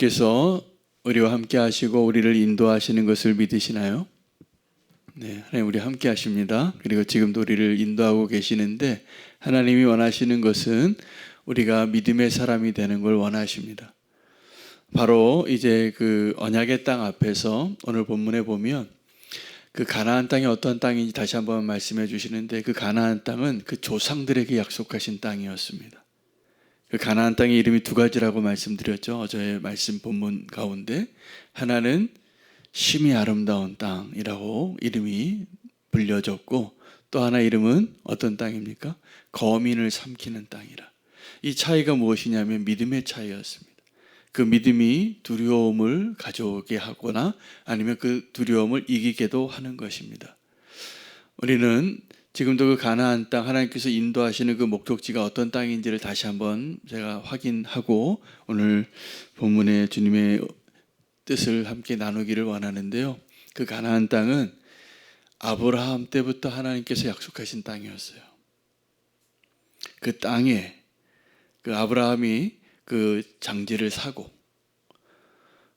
하나님께서 우리와 함께 하시고 우리를 인도하시는 것을 믿으시나요? 네, 하나님 우리 함께 하십니다. 그리고 지금도 우리를 인도하고 계시는데 하나님이 원하시는 것은 우리가 믿음의 사람이 되는 걸 원하십니다. 바로 이제 그 언약의 땅 앞에서 오늘 본문에 보면 그 가나안 땅이 어떤 땅인지 다시 한번 말씀해 주시는데 그 가나안 땅은 그 조상들에게 약속하신 땅이었습니다. 그 가나안 땅의 이름이 두 가지라고 말씀드렸죠. 어제 말씀 본문 가운데 하나는 심히 아름다운 땅이라고 이름이 불려졌고 또 하나 이름은 어떤 땅입니까? 거민을 삼키는 땅이라. 이 차이가 무엇이냐면 믿음의 차이였습니다. 그 믿음이 두려움을 가져오게 하거나 아니면 그 두려움을 이기게도 하는 것입니다. 우리는 지금도 그 가나안 땅 하나님께서 인도하시는 그 목적지가 어떤 땅인지를 다시 한번 제가 확인하고 오늘 본문의 주님의 뜻을 함께 나누기를 원하는데요. 그 가나안 땅은 아브라함 때부터 하나님께서 약속하신 땅이었어요. 그 땅에 그 아브라함이 그 장지를 사고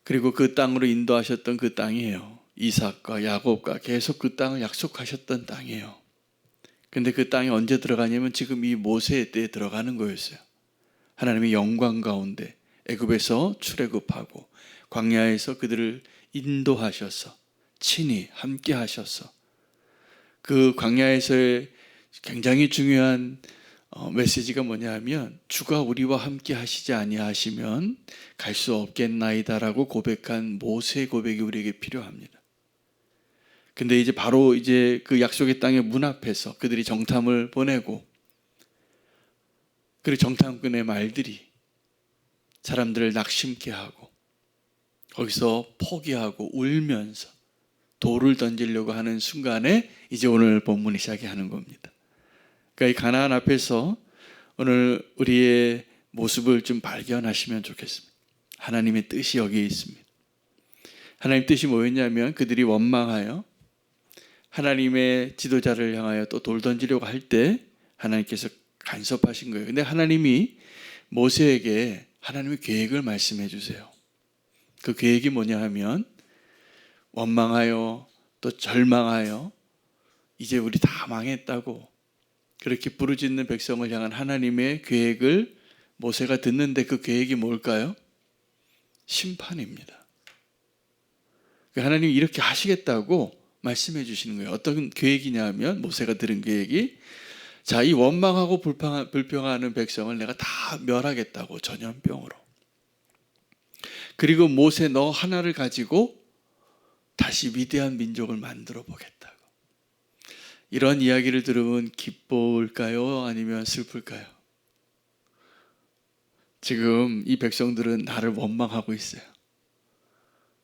그리고 그 땅으로 인도하셨던 그 땅이에요. 이삭과 야곱과 계속 그 땅을 약속하셨던 땅이에요. 근데 그 땅에 언제 들어가냐면 지금 이 모세 때에 들어가는 거였어요. 하나님의 영광 가운데 애굽에서 출애굽하고 광야에서 그들을 인도하셔서 친히 함께 하셔서 그 광야에서의 굉장히 중요한 메시지가 뭐냐 하면 주가 우리와 함께 하시지 아니하시면 갈 수 없겠나이다라고 고백한 모세의 고백이 우리에게 필요합니다. 근데 이제 바로 이제 그 약속의 땅의 문 앞에서 그들이 정탐을 보내고 그리고 정탐꾼의 말들이 사람들을 낙심케 하고 거기서 포기하고 울면서 돌을 던지려고 하는 순간에 이제 오늘 본문이 시작하는 겁니다. 그러니까 이 가나안 앞에서 오늘 우리의 모습을 좀 발견하시면 좋겠습니다. 하나님의 뜻이 여기에 있습니다. 하나님의 뜻이 뭐였냐면 그들이 원망하여 하나님의 지도자를 향하여 또 돌 던지려고 할 때 하나님께서 간섭하신 거예요. 근데 하나님이 모세에게 하나님의 계획을 말씀해 주세요. 그 계획이 뭐냐 하면 원망하여 또 절망하여 이제 우리 다 망했다고 그렇게 부르짖는 백성을 향한 하나님의 계획을 모세가 듣는데 그 계획이 뭘까요? 심판입니다. 하나님이 이렇게 하시겠다고 말씀해 주시는 거예요. 어떤 계획이냐 하면 모세가 들은 계획이 자, 이 원망하고 불평하는 백성을 내가 다 멸하겠다고 전염병으로. 그리고 모세 너 하나를 가지고 다시 위대한 민족을 만들어 보겠다고. 이런 이야기를 들으면 기쁠까요? 아니면 슬플까요? 지금 이 백성들은 나를 원망하고 있어요.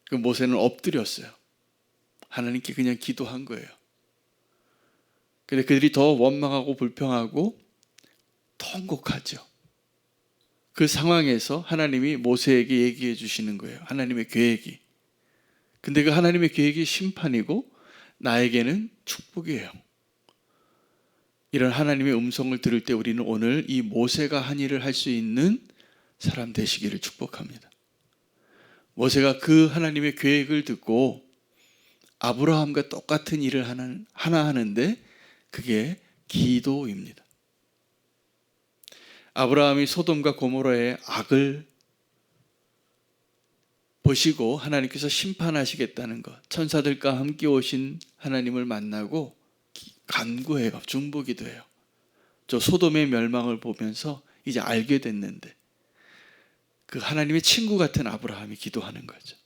그 모세는 엎드렸어요. 하나님께 그냥 기도한 거예요. 근데 그들이 더 원망하고 불평하고 통곡하죠. 그 상황에서 하나님이 모세에게 얘기해 주시는 거예요. 하나님의 계획이. 근데 그 하나님의 계획이 심판이고 나에게는 축복이에요. 이런 하나님의 음성을 들을 때 우리는 오늘 이 모세가 한 일을 할 수 있는 사람 되시기를 축복합니다. 모세가 그 하나님의 계획을 듣고 아브라함과 똑같은 일을 하나 하는데 그게 기도입니다. 아브라함이 소돔과 고모라의 악을 보시고 하나님께서 심판하시겠다는 것, 천사들과 함께 오신 하나님을 만나고 간구해요. 중보기도해요. 저 소돔의 멸망을 보면서 이제 알게 됐는데 그 하나님의 친구 같은 아브라함이 기도하는 거죠.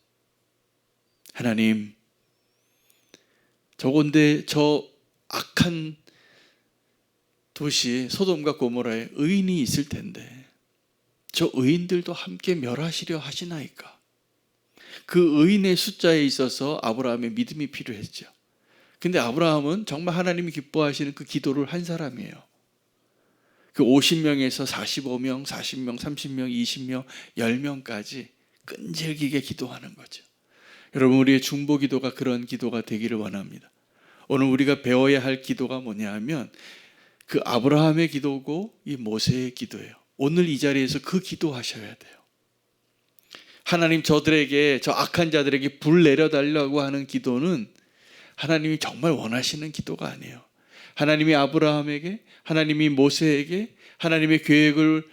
하나님, 저건데 저 악한 도시 소돔과 고모라에 의인이 있을 텐데 저 의인들도 함께 멸하시려 하시나이까. 그 의인의 숫자에 있어서 아브라함의 믿음이 필요했죠. 근데 아브라함은 정말 하나님이 기뻐하시는 그 기도를 한 사람이에요. 그 50명에서 45명, 40명, 30명, 20명, 10명까지 끈질기게 기도하는 거죠. 여러분, 우리의 중보 기도가 그런 기도가 되기를 원합니다. 오늘 우리가 배워야 할 기도가 뭐냐 하면 그 아브라함의 기도고 이 모세의 기도예요. 오늘 이 자리에서 그 기도하셔야 돼요. 하나님 저들에게, 저 악한 자들에게 불 내려달라고 하는 기도는 하나님이 정말 원하시는 기도가 아니에요. 하나님이 아브라함에게, 하나님이 모세에게 하나님의 계획을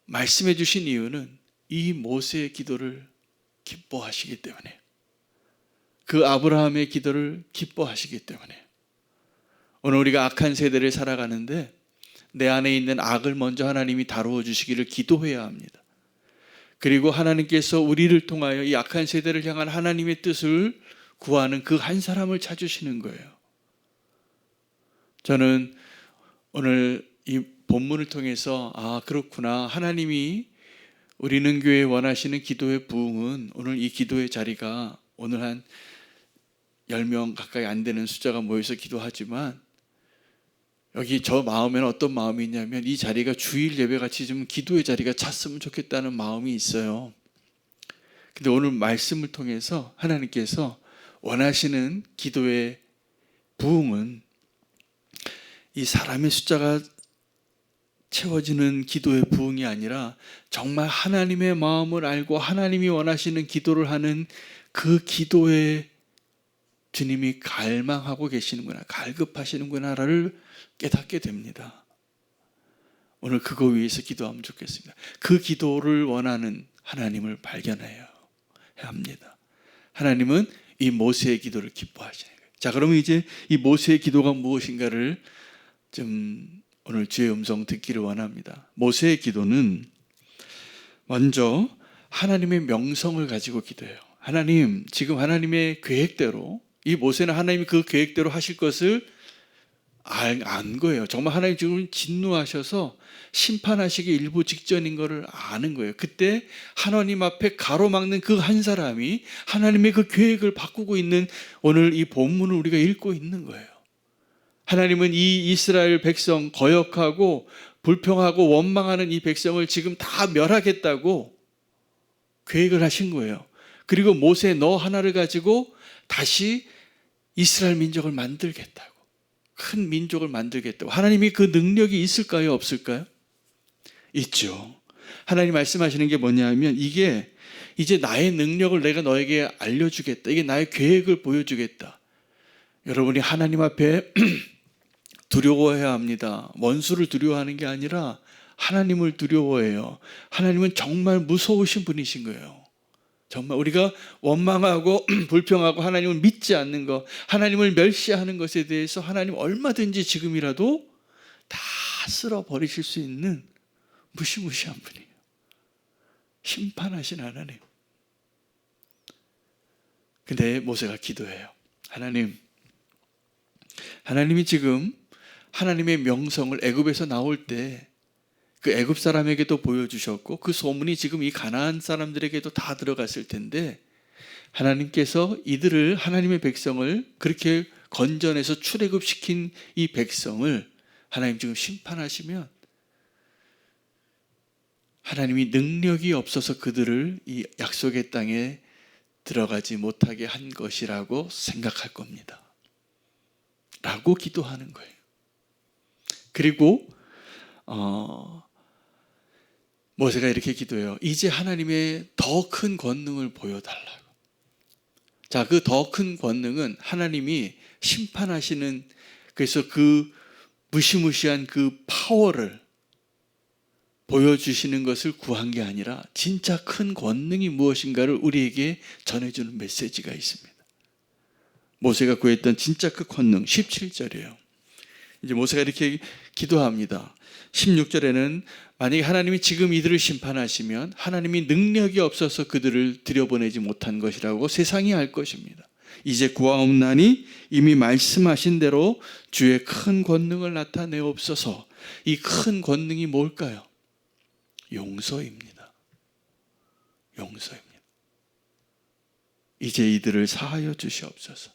말씀해 주신 이유는 이 모세의 기도를 기뻐하시기 때문에, 그 아브라함의 기도를 기뻐하시기 때문에. 오늘 우리가 악한 세대를 살아가는데 내 안에 있는 악을 먼저 하나님이 다루어 주시기를 기도해야 합니다. 그리고 하나님께서 우리를 통하여 이 악한 세대를 향한 하나님의 뜻을 구하는 그 한 사람을 찾으시는 거예요. 저는 오늘 이 본문을 통해서 그렇구나, 하나님이 우리 능교회 원하시는 기도의 부흥은, 오늘 이 기도의 자리가 오늘 한 10명 가까이 안 되는 숫자가 모여서 기도하지만, 여기 저 마음에는 어떤 마음이 있냐면 이 자리가 주일 예배같이 좀 기도의 자리가 찼으면 좋겠다는 마음이 있어요. 근데 오늘 말씀을 통해서 하나님께서 원하시는 기도의 부흥은 이 사람의 숫자가 채워지는 기도의 부흥이 아니라 정말 하나님의 마음을 알고 하나님이 원하시는 기도를 하는 그 기도에 주님이 갈망하고 계시는구나, 갈급하시는구나를 깨닫게 됩니다. 오늘 그거 위해서 기도하면 좋겠습니다. 그 기도를 원하는 하나님을 발견해야 합니다. 하나님은 이 모세의 기도를 기뻐하시는 거예요. 자, 그러면 이제 이 모세의 기도가 무엇인가를 좀 오늘 주의 음성 듣기를 원합니다. 모세의 기도는 먼저 하나님의 명성을 가지고 기도해요. 하나님, 지금 하나님의 계획대로, 이 모세는 하나님이 그 계획대로 하실 것을 안 거예요. 정말 하나님 지금 진노하셔서 심판하시기 일부 직전인 것을 아는 거예요. 그때 하나님 앞에 가로막는 그 한 사람이 하나님의 그 계획을 바꾸고 있는 오늘 이 본문을 우리가 읽고 있는 거예요. 하나님은 이 이스라엘 백성, 거역하고 불평하고 원망하는 이 백성을 지금 다 멸하겠다고 계획을 하신 거예요. 그리고 모세 너 하나를 가지고 다시 이스라엘 민족을 만들겠다고, 큰 민족을 만들겠다고. 하나님이 그 능력이 있을까요, 없을까요? 있죠. 하나님 말씀하시는 게 뭐냐면 이게 이제 나의 능력을 내가 너에게 알려주겠다, 이게 나의 계획을 보여주겠다. 여러분이 하나님 앞에 두려워해야 합니다. 원수를 두려워하는 게 아니라 하나님을 두려워해요. 하나님은 정말 무서우신 분이신 거예요. 정말 우리가 원망하고 불평하고 하나님을 믿지 않는 것, 하나님을 멸시하는 것에 대해서 하나님 얼마든지 지금이라도 다 쓸어버리실 수 있는 무시무시한 분이에요. 심판하신 하나님. 근데 모세가 기도해요. 하나님이 지금 하나님의 명성을 애굽에서 나올 때 그 애굽 사람에게도 보여주셨고 그 소문이 지금 이 가나안 사람들에게도 다 들어갔을 텐데, 하나님께서 이들을, 하나님의 백성을 그렇게 건져내서 출애굽시킨 이 백성을 하나님 지금 심판하시면 하나님이 능력이 없어서 그들을 이 약속의 땅에 들어가지 못하게 한 것이라고 생각할 겁니다. 라고 기도하는 거예요. 그리고 모세가 이렇게 기도해요. 이제 하나님의 더 큰 권능을 보여달라고. 자, 그 더 큰 권능은 하나님이 심판하시는, 그래서 그 무시무시한 그 파워를 보여주시는 것을 구한 게 아니라 진짜 큰 권능이 무엇인가를 우리에게 전해주는 메시지가 있습니다. 모세가 구했던 진짜 그 권능, 17절이에요. 이제 모세가 이렇게 기도합니다. 16절에는 만약에 하나님이 지금 이들을 심판하시면 하나님이 능력이 없어서 그들을 들여보내지 못한 것이라고 세상이 알 것입니다. 이제 구하옵나니 이미 말씀하신 대로 주의 큰 권능을 나타내옵소서. 이 큰 권능이 뭘까요? 용서입니다. 용서입니다. 이제 이들을 사하여 주시옵소서.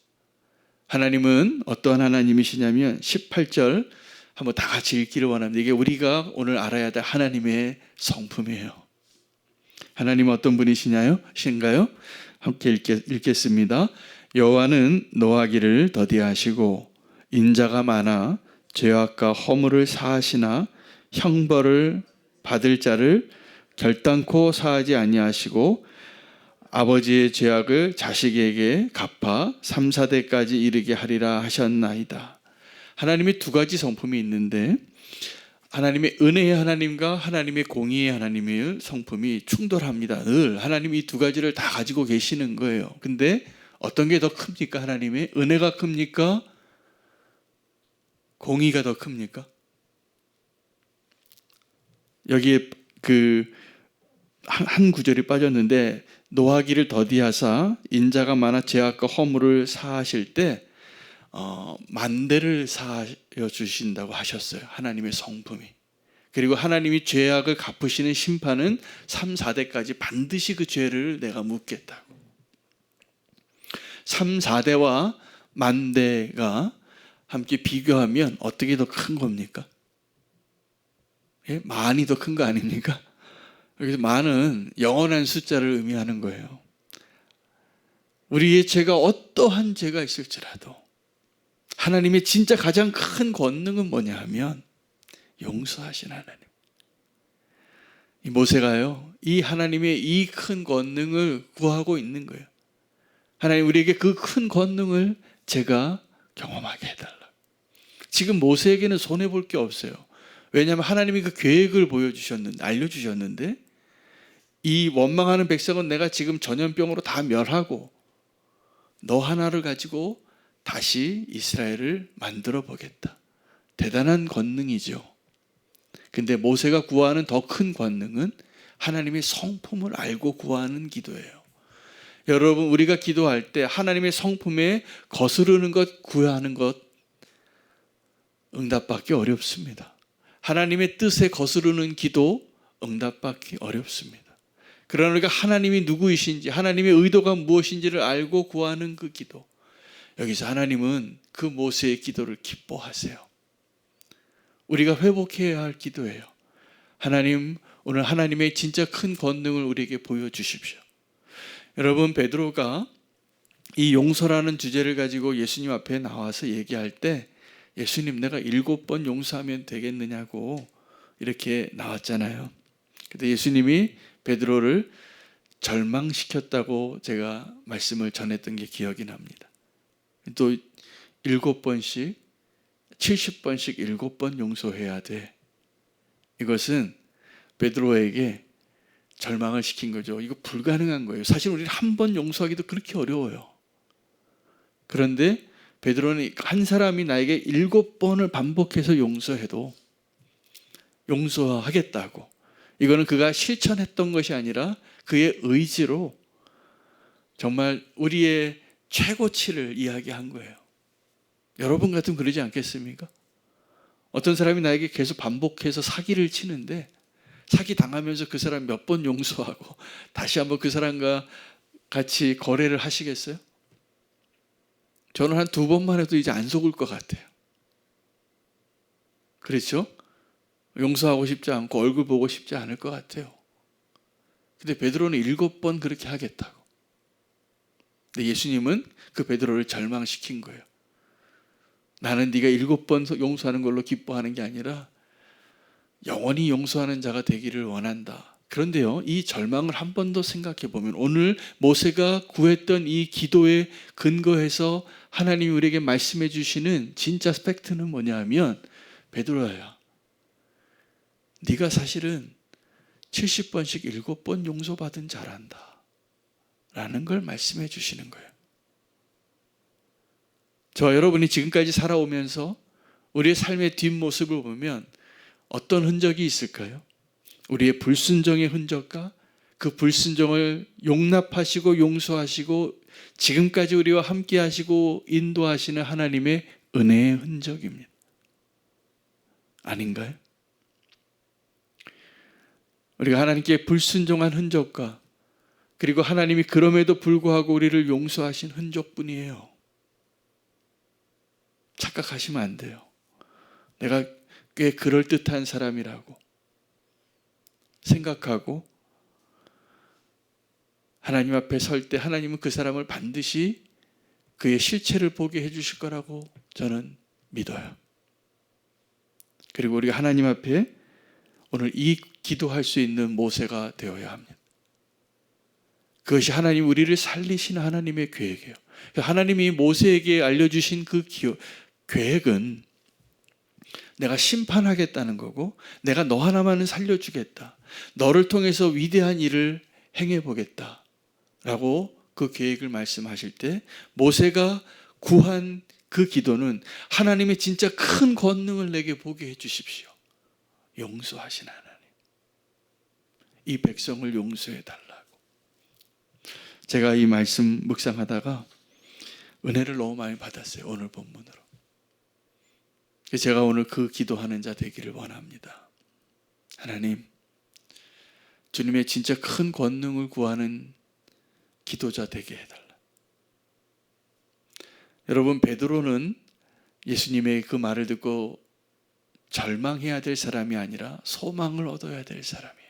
하나님은 어떠한 하나님이시냐면 18절 한번 다 같이 읽기를 원합니다. 이게 우리가 오늘 알아야 될 하나님의 성품이에요. 하나님은 어떤 분이시냐요? 신가요? 함께 읽겠습니다. 여호와는 노하기를 더디하시고 인자가 많아 죄악과 허물을 사하시나 형벌을 받을 자를 결단코 사하지 아니하시고 아버지의 죄악을 자식에게 갚아 3, 4대까지 이르게 하리라 하셨나이다. 하나님의 두 가지 성품이 있는데 하나님의 은혜의 하나님과 하나님의 공의의 하나님의 성품이 충돌합니다. 늘 하나님이 이 두 가지를 다 가지고 계시는 거예요. 근데 어떤 게 더 큽니까? 하나님의 은혜가 큽니까? 공의가 더 큽니까? 여기에 한 구절이 빠졌는데 노하기를 더디하사 인자가 많아 죄악과 허물을 사하실 때 만대를 사하여 주신다고 하셨어요. 하나님의 성품이. 그리고 하나님이 죄악을 갚으시는 심판은 3, 4대까지 반드시 그 죄를 내가 묻겠다고. 3, 4대와 만대가 함께 비교하면 어떻게 더 큰 겁니까? 예? 만이 더 큰 거 아닙니까? 여기서 만은 영원한 숫자를 의미하는 거예요. 우리의 죄가 어떠한 죄가 있을지라도 하나님의 진짜 가장 큰 권능은 뭐냐 하면 용서하신 하나님. 이 모세가요, 이 하나님의 이 큰 권능을 구하고 있는 거예요. 하나님, 우리에게 그 큰 권능을 제가 경험하게 해달라. 지금 모세에게는 손해볼 게 없어요. 왜냐하면 하나님이 그 계획을 알려주셨는데 이 원망하는 백성은 내가 지금 전염병으로 다 멸하고 너 하나를 가지고 다시 이스라엘을 만들어 보겠다. 대단한 권능이죠. 근데 모세가 구하는 더 큰 권능은 하나님의 성품을 알고 구하는 기도예요. 여러분, 우리가 기도할 때 하나님의 성품에 거스르는 것, 구하는 것 응답받기 어렵습니다. 하나님의 뜻에 거스르는 기도 응답받기 어렵습니다. 그러나 우리가 하나님이 누구이신지, 하나님의 의도가 무엇인지를 알고 구하는 그 기도, 여기서 하나님은 그 모세의 기도를 기뻐하세요. 우리가 회복해야 할 기도예요. 하나님, 오늘 하나님의 진짜 큰 권능을 우리에게 보여주십시오. 여러분, 베드로가 이 용서라는 주제를 가지고 예수님 앞에 나와서 얘기할 때 예수님, 내가 7번 용서하면 되겠느냐고 이렇게 나왔잖아요. 근데 예수님이 베드로를 절망시켰다고 제가 말씀을 전했던 게 기억이 납니다. 또 7번씩 70번씩 7번 용서해야 돼. 이것은 베드로에게 절망을 시킨 거죠. 이거 불가능한 거예요. 사실 우리는 한 번 용서하기도 그렇게 어려워요. 그런데 베드로는 한 사람이 나에게 7번을 반복해서 용서해도 용서하겠다고. 이거는 그가 실천했던 것이 아니라 그의 의지로 정말 우리의 최고치를 이야기한 거예요. 여러분 같으면 그러지 않겠습니까? 어떤 사람이 나에게 계속 반복해서 사기를 치는데 사기 당하면서 그 사람 몇 번 용서하고 다시 한번 그 사람과 같이 거래를 하시겠어요? 저는 한 2번만 해도 이제 안 속을 것 같아요. 그렇죠? 용서하고 싶지 않고 얼굴 보고 싶지 않을 것 같아요. 근데 베드로는 7번 그렇게 하겠다고. 근데 예수님은 그 베드로를 절망시킨 거예요. 나는 네가 7번 용서하는 걸로 기뻐하는 게 아니라 영원히 용서하는 자가 되기를 원한다. 그런데요, 이 절망을 한 번 더 생각해 보면 오늘 모세가 구했던 이 기도에 근거해서 하나님이 우리에게 말씀해 주시는 진짜 팩트는 뭐냐 하면, 베드로야, 네가 사실은 70번씩 7번 용서받은 자란다 라는 걸 말씀해 주시는 거예요. 저와 여러분이 지금까지 살아오면서 우리의 삶의 뒷모습을 보면 어떤 흔적이 있을까요? 우리의 불순종의 흔적과 그 불순종을 용납하시고 용서하시고 지금까지 우리와 함께 하시고 인도하시는 하나님의 은혜의 흔적입니다. 아닌가요? 우리가 하나님께 불순종한 흔적과 그리고 하나님이 그럼에도 불구하고 우리를 용서하신 흔적뿐이에요. 착각하시면 안 돼요. 내가 꽤 그럴듯한 사람이라고 생각하고 하나님 앞에 설 때 하나님은 그 사람을 반드시 그의 실체를 보게 해주실 거라고 저는 믿어요. 그리고 우리가 하나님 앞에 오늘 이 기도할 수 있는 모세가 되어야 합니다. 그것이 하나님 우리를 살리시는 하나님의 계획이에요. 하나님이 모세에게 알려주신 그 계획은 내가 심판하겠다는 거고, 내가 너 하나만은 살려주겠다, 너를 통해서 위대한 일을 행해보겠다 라고 그 계획을 말씀하실 때, 모세가 구한 그 기도는 하나님의 진짜 큰 권능을 내게 보게 해주십시오. 용서하신 하나님, 이 백성을 용서해 달라고. 제가 이 말씀 묵상하다가 은혜를 너무 많이 받았어요. 오늘 본문으로. 제가 오늘 그 기도하는 자 되기를 원합니다. 하나님, 주님의 진짜 큰 권능을 구하는 기도자 되게 해달라. 여러분, 베드로는 예수님의 그 말을 듣고 절망해야 될 사람이 아니라 소망을 얻어야 될 사람이에요.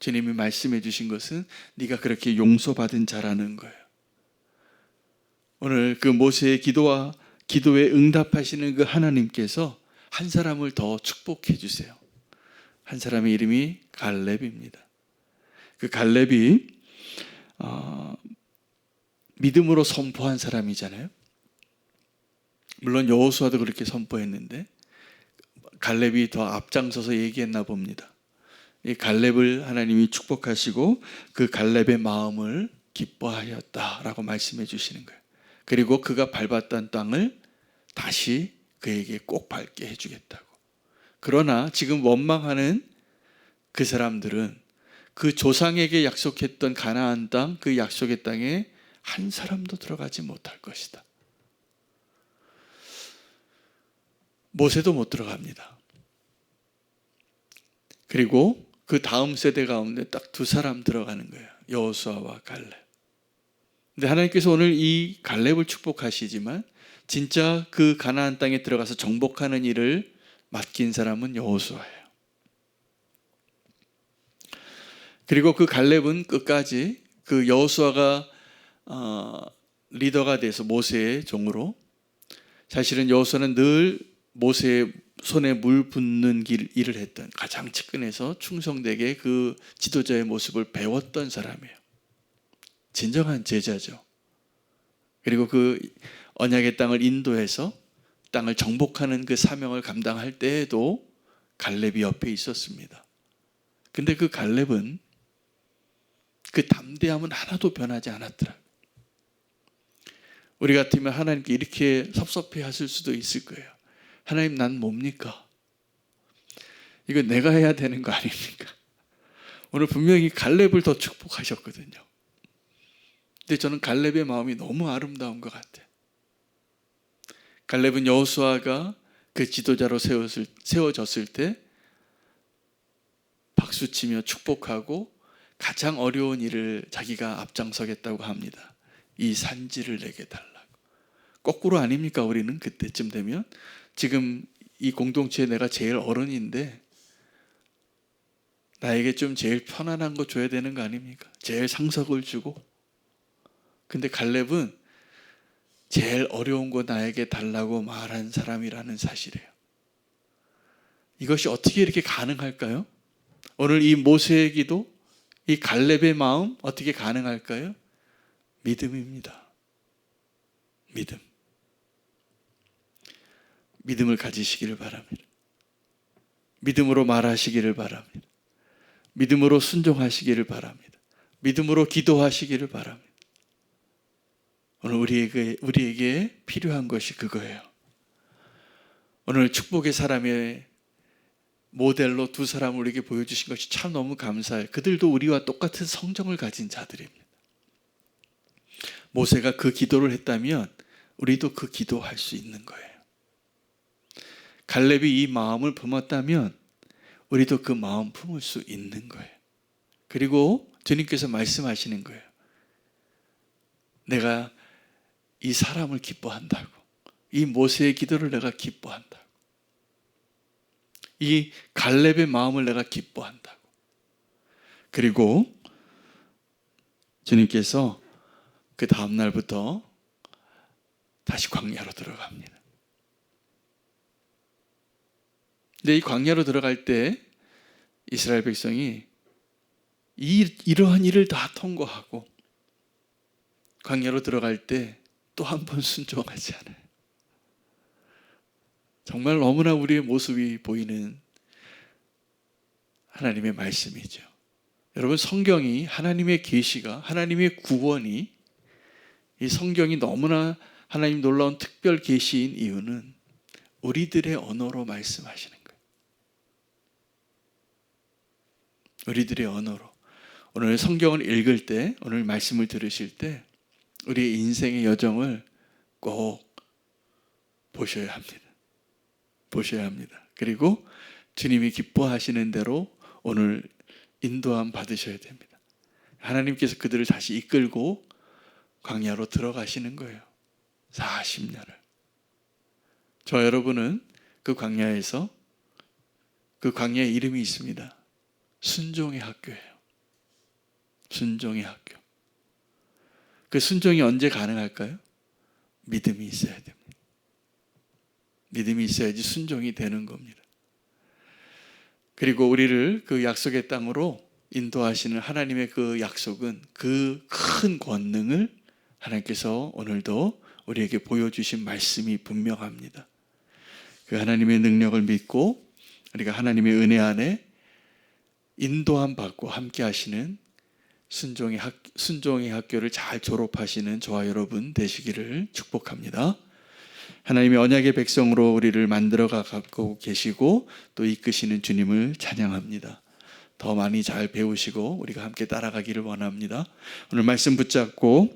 주님이 말씀해 주신 것은 네가 그렇게 용서받은 자라는 거예요. 오늘 그 모세의 기도에 응답하시는 그 하나님께서 한 사람을 더 축복해 주세요. 한 사람의 이름이 갈렙입니다. 그 갈렙이 믿음으로 선포한 사람이잖아요. 물론 여호수아도 그렇게 선포했는데 갈렙이 더 앞장서서 얘기했나 봅니다. 이 갈렙을 하나님이 축복하시고 그 갈렙의 마음을 기뻐하였다라고 말씀해 주시는 거예요. 그리고 그가 밟았던 땅을 다시 그에게 꼭 밟게 해주겠다고. 그러나 지금 원망하는 그 사람들은 그 조상에게 약속했던 가나안 땅, 그 약속의 땅에 한 사람도 들어가지 못할 것이다. 모세도 못 들어갑니다. 그리고 그 다음 세대 가운데 딱 두 사람 들어가는 거예요. 여호수아와 갈렙. 근데 하나님께서 오늘 이 갈렙을 축복하시지만 진짜 그 가나안 땅에 들어가서 정복하는 일을 맡긴 사람은 여호수아예요. 그리고 그 갈렙은 끝까지 그 여호수아가 리더가 돼서 모세의 종으로, 사실은 여호수아는 늘 모세의 손에 물 붓는 일을 했던, 가장 측근에서 충성되게 그 지도자의 모습을 배웠던 사람이에요. 진정한 제자죠. 그리고 그 언약의 땅을 인도해서 땅을 정복하는 그 사명을 감당할 때에도 갈렙이 옆에 있었습니다. 근데 그 갈렙은 그 담대함은 하나도 변하지 않았더라. 우리 같으면 하나님께 이렇게 섭섭해 하실 수도 있을 거예요. 하나님, 난 뭡니까? 이거 내가 해야 되는 거 아닙니까? 오늘 분명히 갈렙을 더 축복하셨거든요. 근데 저는 갈렙의 마음이 너무 아름다운 것 같아요. 갈렙은 여호수아가 그 지도자로 세워졌을 때 박수치며 축복하고 가장 어려운 일을 자기가 앞장서겠다고 합니다. 이 산지를 내게 달라고. 거꾸로 아닙니까? 우리는 그때쯤 되면 지금 이 공동체에 내가 제일 어른인데 나에게 좀 제일 편안한 거 줘야 되는 거 아닙니까? 제일 상석을 주고. 근데 갈렙은 제일 어려운 거 나에게 달라고 말한 사람이라는 사실이에요. 이것이 어떻게 이렇게 가능할까요? 오늘 이 모세의 기도, 이 갈렙의 마음 어떻게 가능할까요? 믿음입니다. 믿음. 믿음을 가지시기를 바랍니다. 믿음으로 말하시기를 바랍니다. 믿음으로 순종하시기를 바랍니다. 믿음으로 기도하시기를 바랍니다. 오늘 우리에게 필요한 것이 그거예요. 오늘 축복의 사람의 모델로 두 사람을 우리에게 보여주신 것이 참 너무 감사해요. 그들도 우리와 똑같은 성정을 가진 자들입니다. 모세가 그 기도를 했다면 우리도 그 기도할 수 있는 거예요. 갈렙이 이 마음을 품었다면 우리도 그 마음 품을 수 있는 거예요. 그리고 주님께서 말씀하시는 거예요. 내가 이 사람을 기뻐한다고. 이 모세의 기도를 내가 기뻐한다고. 이 갈렙의 마음을 내가 기뻐한다고. 그리고 주님께서 그 다음 날부터 다시 광야로 들어갑니다. 근데 이 광야로 들어갈 때 이스라엘 백성이 이러한 일을 다 통과하고 광야로 들어갈 때 또 한 번 순종하지 않아요. 정말 너무나 우리의 모습이 보이는 하나님의 말씀이죠. 여러분, 성경이 하나님의 계시가, 하나님의 구원이, 이 성경이 너무나 하나님 놀라운 특별 계시인 이유는 우리들의 언어로 말씀하시는 거예요. 우리들의 언어로. 오늘 성경을 읽을 때, 오늘 말씀을 들으실 때 우리의 인생의 여정을 꼭 보셔야 합니다. 보셔야 합니다. 그리고 주님이 기뻐하시는 대로 오늘 인도함 받으셔야 됩니다. 하나님께서 그들을 다시 이끌고 광야로 들어가시는 거예요. 40년을. 저 여러분은 그 광야에서, 그 광야의 이름이 있습니다. 순종의 학교예요. 순종의 학교. 그 순종이 언제 가능할까요? 믿음이 있어야 됩니다. 믿음이 있어야지 순종이 되는 겁니다. 그리고 우리를 그 약속의 땅으로 인도하시는 하나님의 그 약속은, 그 큰 권능을 하나님께서 오늘도 우리에게 보여주신 말씀이 분명합니다. 그 하나님의 능력을 믿고 우리가 하나님의 은혜 안에 인도함 받고 함께 하시는 순종의 학교를 잘 졸업하시는 저와 여러분 되시기를 축복합니다. 하나님의 언약의 백성으로 우리를 만들어 가고 계시고 또 이끄시는 주님을 찬양합니다. 더 많이 잘 배우시고 우리가 함께 따라가기를 원합니다. 오늘 말씀 붙잡고